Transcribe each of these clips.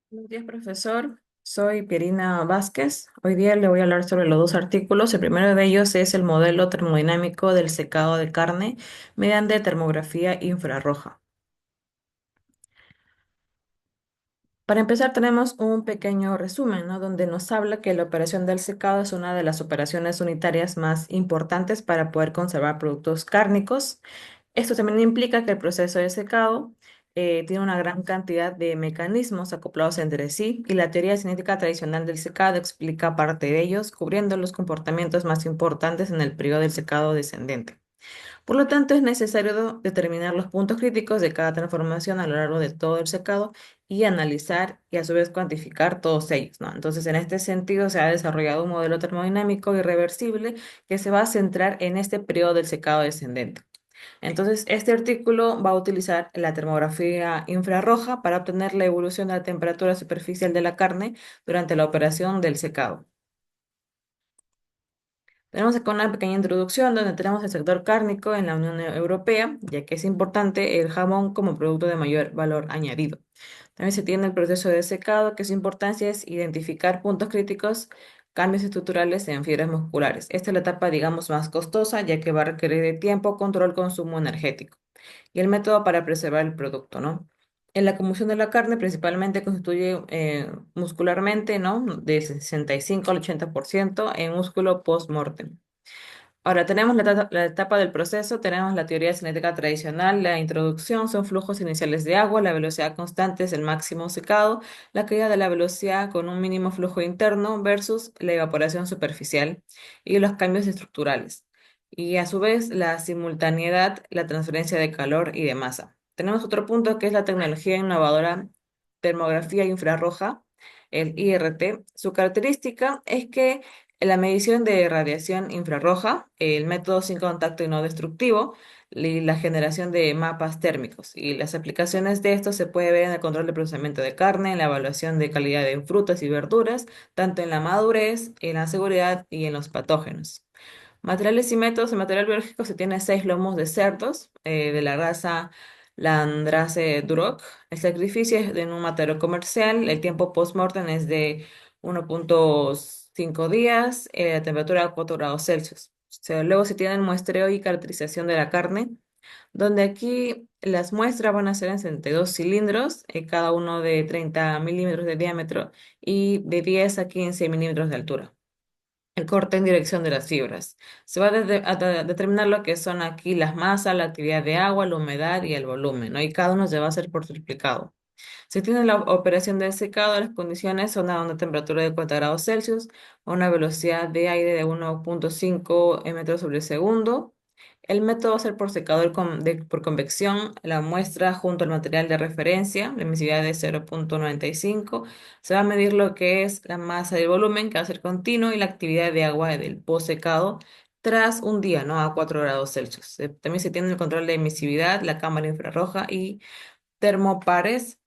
Buenos días, profesor. Soy Pierina Vázquez. Hoy día le voy a hablar sobre los dos artículos. El primero de ellos es el modelo termodinámico del secado de carne mediante termografía infrarroja. Para empezar, tenemos un pequeño resumen, ¿no? Donde nos habla que la operación del secado es una de las operaciones unitarias más importantes para poder conservar productos cárnicos. Esto también implica que el proceso de secado tiene una gran cantidad de mecanismos acoplados entre sí y la teoría cinética tradicional del secado explica parte de ellos, cubriendo los comportamientos más importantes en el periodo del secado descendente. Por lo tanto, es necesario determinar los puntos críticos de cada transformación a lo largo de todo el secado y analizar y a su vez cuantificar todos ellos, ¿no? Entonces, en este sentido, se ha desarrollado un modelo termodinámico irreversible que se va a centrar en este periodo del secado descendente. Entonces, este artículo va a utilizar la termografía infrarroja para obtener la evolución de la temperatura superficial de la carne durante la operación del secado. Tenemos acá una pequeña introducción donde tenemos el sector cárnico en la Unión Europea, ya que es importante el jamón como producto de mayor valor añadido. También se tiene el proceso de secado, que su importancia es identificar puntos críticos, cambios estructurales en fibras musculares. Esta es la etapa, digamos, más costosa, ya que va a requerir de tiempo, control, consumo energético. Y el método para preservar el producto, ¿no? En la combustión de la carne principalmente constituye muscularmente, ¿no? De 65 al 80% en músculo post-mortem. Ahora tenemos la etapa del proceso, tenemos la teoría cinética tradicional, la introducción son flujos iniciales de agua, la velocidad constante es el máximo secado, la caída de la velocidad con un mínimo flujo interno versus la evaporación superficial y los cambios estructurales. Y a su vez la simultaneidad, la transferencia de calor y de masa. Tenemos otro punto que es la tecnología innovadora termografía infrarroja, el IRT. Su característica es que la medición de radiación infrarroja, el método sin contacto y no destructivo, y la generación de mapas térmicos. Y las aplicaciones de esto se puede ver en el control de procesamiento de carne, en la evaluación de calidad de frutas y verduras, tanto en la madurez, en la seguridad y en los patógenos. Materiales y métodos. En material biológico se tiene 6 lomos de cerdos de la raza Landrace Duroc. El sacrificio es de un matadero comercial. El tiempo post-mortem es de 1,5 días. La temperatura a 4 grados Celsius. Luego se tiene el muestreo y caracterización de la carne, donde aquí las muestras van a ser en 62 cilindros, cada uno de 30 milímetros de diámetro y de 10 a 15 milímetros de altura. El corte en dirección de las fibras. Se va a determinar lo que son aquí las masas, la actividad de agua, la humedad y el volumen, ¿no? Y cada uno se va a hacer por triplicado. Se tiene la operación del secado, las condiciones son a una temperatura de 40 grados Celsius, a una velocidad de aire de 1,5 metros sobre segundo. El método va a ser por secador por convección, la muestra junto al material de referencia, la emisividad de 0,95. Se va a medir lo que es la masa y el volumen, que va a ser continuo, y la actividad de agua del post secado tras un día, ¿no? A 4 grados Celsius. También se tiene el control de emisividad, la cámara infrarroja y termopares.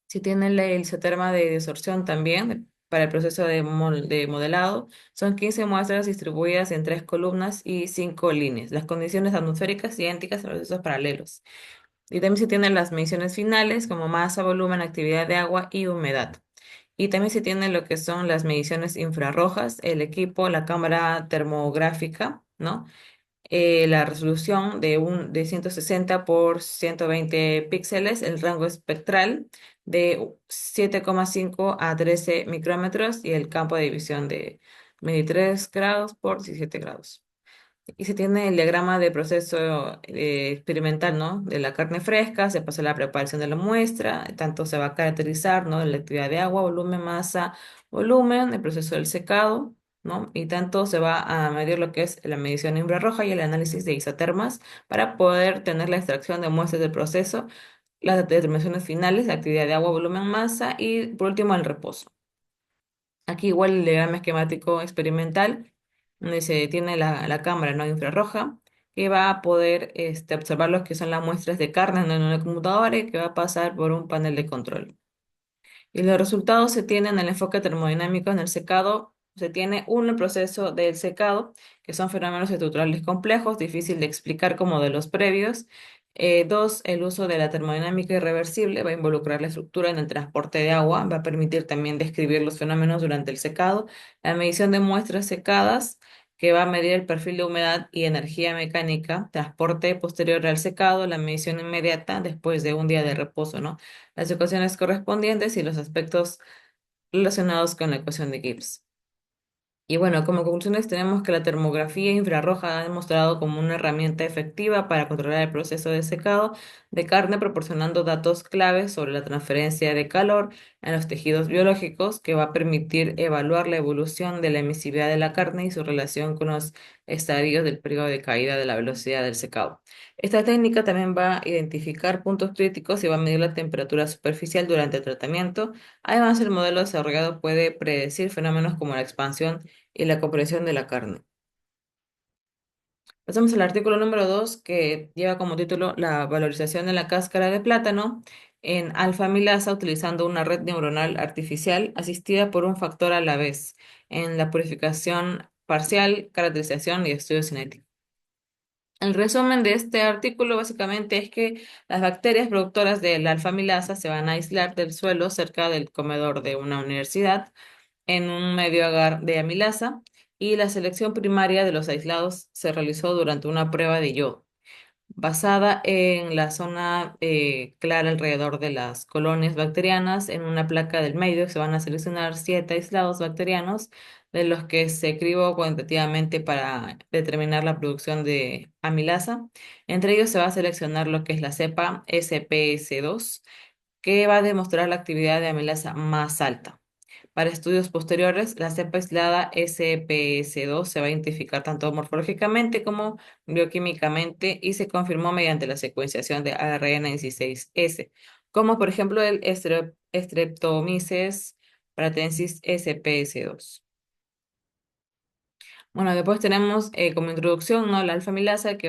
Si tiene el isoterma de desorción también para el proceso de modelado, son 15 muestras distribuidas en 3 columnas y 5 líneas. Las condiciones atmosféricas idénticas a los procesos paralelos. Y también se tienen las mediciones finales como masa, volumen, actividad de agua y humedad. Y también se tienen lo que son las mediciones infrarrojas, el equipo, la cámara termográfica, ¿no? La resolución de 160 por 120 píxeles, el rango espectral de 7,5 a 13 micrómetros y el campo de división de 23 grados por 17 grados. Y se tiene el diagrama de proceso experimental, ¿no? De la carne fresca, se pasa a la preparación de la muestra, tanto se va a caracterizar, ¿no? La actividad de agua, volumen, masa, volumen, el proceso del secado, ¿no? Y tanto se va a medir lo que es la medición infrarroja y el análisis de isotermas para poder tener la extracción de muestras del proceso, las determinaciones finales, la actividad de agua, volumen, masa y por último el reposo. Aquí igual el diagrama esquemático experimental, donde se tiene la cámara no infrarroja, que va a poder observar lo que son las muestras de carne ¿no? en una computadora y que va a pasar por un panel de control. Y los resultados se tienen en el enfoque termodinámico en el secado. Se tiene el proceso del secado, que son fenómenos estructurales complejos, difícil de explicar como de los previos. Dos, el uso de la termodinámica irreversible va a involucrar la estructura en el transporte de agua, va a permitir también describir los fenómenos durante el secado, la medición de muestras secadas, que va a medir el perfil de humedad y energía mecánica, transporte posterior al secado, la medición inmediata después de un día de reposo, ¿no? Las ecuaciones correspondientes y los aspectos relacionados con la ecuación de Gibbs. Y bueno, como conclusiones tenemos que la termografía infrarroja ha demostrado como una herramienta efectiva para controlar el proceso de secado de carne, proporcionando datos claves sobre la transferencia de calor en los tejidos biológicos, que va a permitir evaluar la evolución de la emisividad de la carne y su relación con los estadios del periodo de caída de la velocidad del secado. Esta técnica también va a identificar puntos críticos y va a medir la temperatura superficial durante el tratamiento. Además, el modelo desarrollado puede predecir fenómenos como la expansión y la compresión de la carne. Pasamos al artículo número 2, que lleva como título la valorización de la cáscara de plátano en alfa-amilasa utilizando una red neuronal artificial asistida por un factor a la vez en la purificación parcial, caracterización y estudio cinético. El resumen de este artículo básicamente es que las bacterias productoras de la alfa-amilasa se van a aislar del suelo cerca del comedor de una universidad en un medio agar de amilasa, y la selección primaria de los aislados se realizó durante una prueba de yodo, basada en la zona clara alrededor de las colonias bacterianas. En una placa del medio se van a seleccionar 7 aislados bacterianos, de los que se cribó cuantitativamente para determinar la producción de amilasa. Entre ellos se va a seleccionar lo que es la cepa SPS2, que va a demostrar la actividad de amilasa más alta. Para estudios posteriores, la cepa aislada SPS2 se va a identificar tanto morfológicamente como bioquímicamente y se confirmó mediante la secuenciación de ARN 16S, como por ejemplo el Streptomyces pratensis SPS2. Bueno, después tenemos como introducción, ¿no? La alfa-amilasa que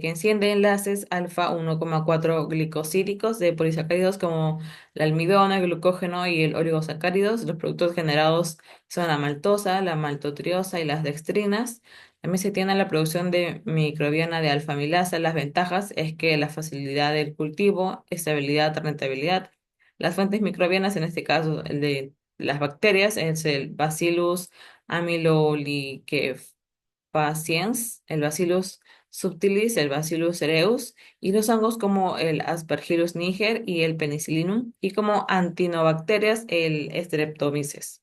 enciende enlaces alfa 1,4 glicosídicos de polisacáridos como la almidona, el glucógeno y el oligosacáridos. Los productos generados son la maltosa, la maltotriose y las dextrinas. También se tiene la producción de microbiana de alfa-amilasa. Las ventajas es que la facilidad del cultivo, estabilidad, rentabilidad. Las fuentes microbianas, en este caso el de las bacterias, es el Bacillus Amyloliquefaciens, el Bacillus subtilis, el Bacillus cereus, y los hongos como el Aspergillus niger y el Penicillium, y como antinobacterias el Streptomyces.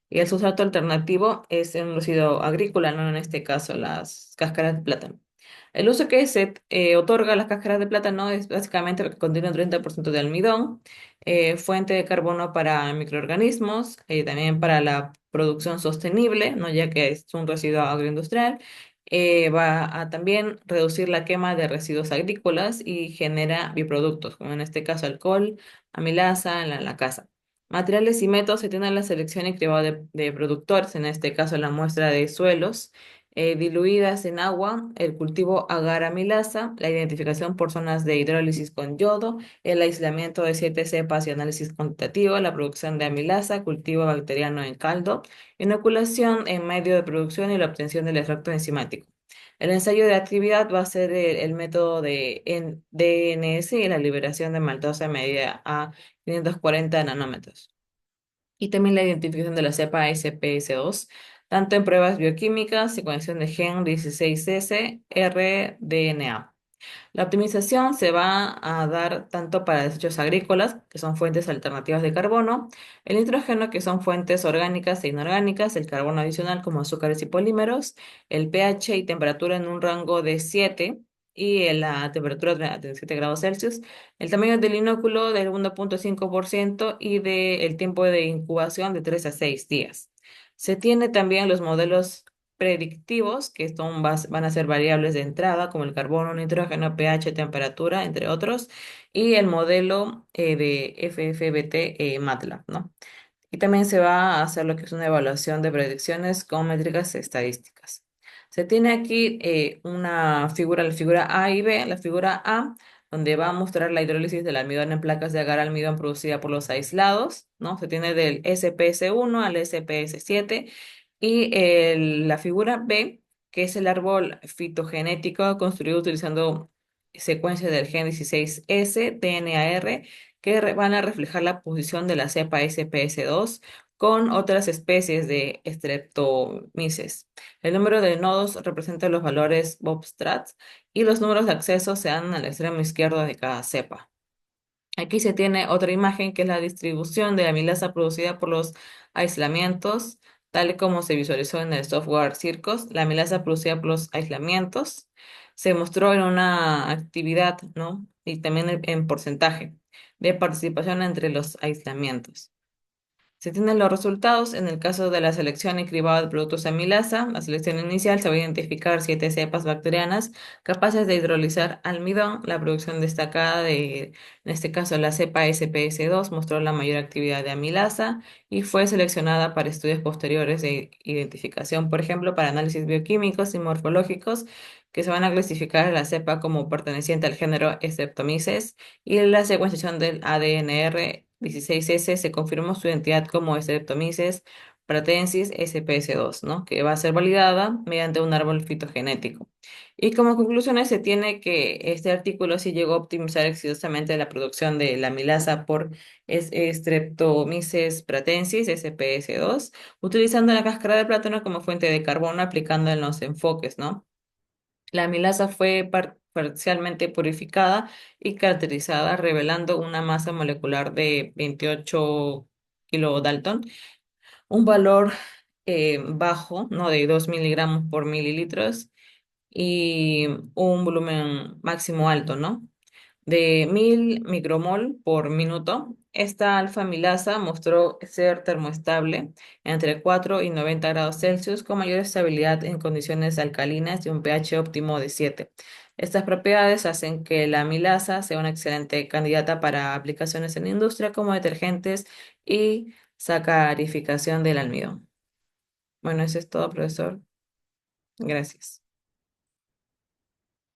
Y el sustrato alternativo es un residuo agrícola, no en este caso las cáscaras de plátano. El uso que se otorga a las cáscaras de plátano es básicamente porque contiene un 30% de almidón, fuente de carbono para microorganismos, también para la producción sostenible, ¿no? Ya que es un residuo agroindustrial. Va a también reducir la quema de residuos agrícolas y genera biproductos, como en este caso alcohol, amilasa, la casa. Materiales y métodos: se tiene la selección y cribado de productores, en este caso la muestra de suelos diluidas en agua, el cultivo agar-amilasa, la identificación por zonas de hidrólisis con yodo, el aislamiento de 7 cepas y análisis cuantitativo, la producción de amilasa, cultivo bacteriano en caldo, inoculación en medio de producción y la obtención del extracto enzimático. El ensayo de actividad va a ser el método de DNS y la liberación de maltosa medida a 540 nanómetros. Y también la identificación de la cepa SPS2, tanto en pruebas bioquímicas, secuenciación de gen 16S, rDNA. La optimización se va a dar tanto para desechos agrícolas, que son fuentes alternativas de carbono, el nitrógeno, que son fuentes orgánicas e inorgánicas, el carbono adicional como azúcares y polímeros, el pH y temperatura en un rango de 7 y la temperatura de 7 grados Celsius, el tamaño del inóculo del 1,5% y el tiempo de incubación de 3 a 6 días. Se tiene también los modelos predictivos, que van a ser variables de entrada, como el carbono, nitrógeno, pH, temperatura, entre otros, y el modelo de FFBT MATLAB, ¿no? Y también se va a hacer lo que es una evaluación de predicciones con métricas estadísticas. Se tiene aquí una figura, la figura A y B. La figura A, donde va a mostrar la hidrólisis del almidón en placas de agar-almidón producida por los aislados, ¿no? Se tiene del SPS1 al SPS7, y la figura B, que es el árbol fitogenético construido utilizando secuencias del gen 16S, TNAR, que van a reflejar la posición de la cepa SPS2 con otras especies de Streptomyces. El número de nodos representa los valores Bobstrat y los números de acceso se dan al extremo izquierdo de cada cepa. Aquí se tiene otra imagen que es la distribución de la amilasa producida por los aislamientos, tal y como se visualizó en el software Circos. La amilasa producida por los aislamientos se mostró en una actividad, ¿no? Y también en porcentaje de participación entre los aislamientos. Se tienen los resultados en el caso de la selección y cribado de productos amilasa. La selección inicial se va a identificar 7 cepas bacterianas capaces de hidrolizar almidón. La producción destacada de, en este caso, la cepa SPS2 mostró la mayor actividad de amilasa y fue seleccionada para estudios posteriores de identificación, por ejemplo, para análisis bioquímicos y morfológicos que se van a clasificar a la cepa como perteneciente al género Streptomyces y la secuenciación del ADNR 16S se confirmó su identidad como Streptomyces pratensis SPS2, ¿no? Que va a ser validada mediante un árbol fitogenético. Y como conclusiones se tiene que este artículo sí llegó a optimizar exitosamente la producción de la amilasa por Streptomyces pratensis SPS2, utilizando la cáscara de plátano como fuente de carbono, aplicando en los enfoques, ¿no? La amilasa fue parcialmente purificada y caracterizada, revelando una masa molecular de 28 kilodalton, un valor bajo, ¿no? De 2 miligramos por mililitros y un volumen máximo alto, ¿no? De 1000 micromol por minuto. Esta alfa-amilasa mostró ser termoestable entre 4 y 90 grados Celsius con mayor estabilidad en condiciones alcalinas y un pH óptimo de 7. Estas propiedades hacen que la amilasa sea una excelente candidata para aplicaciones en industria como detergentes y sacarificación del almidón. Bueno, eso es todo, profesor. Gracias.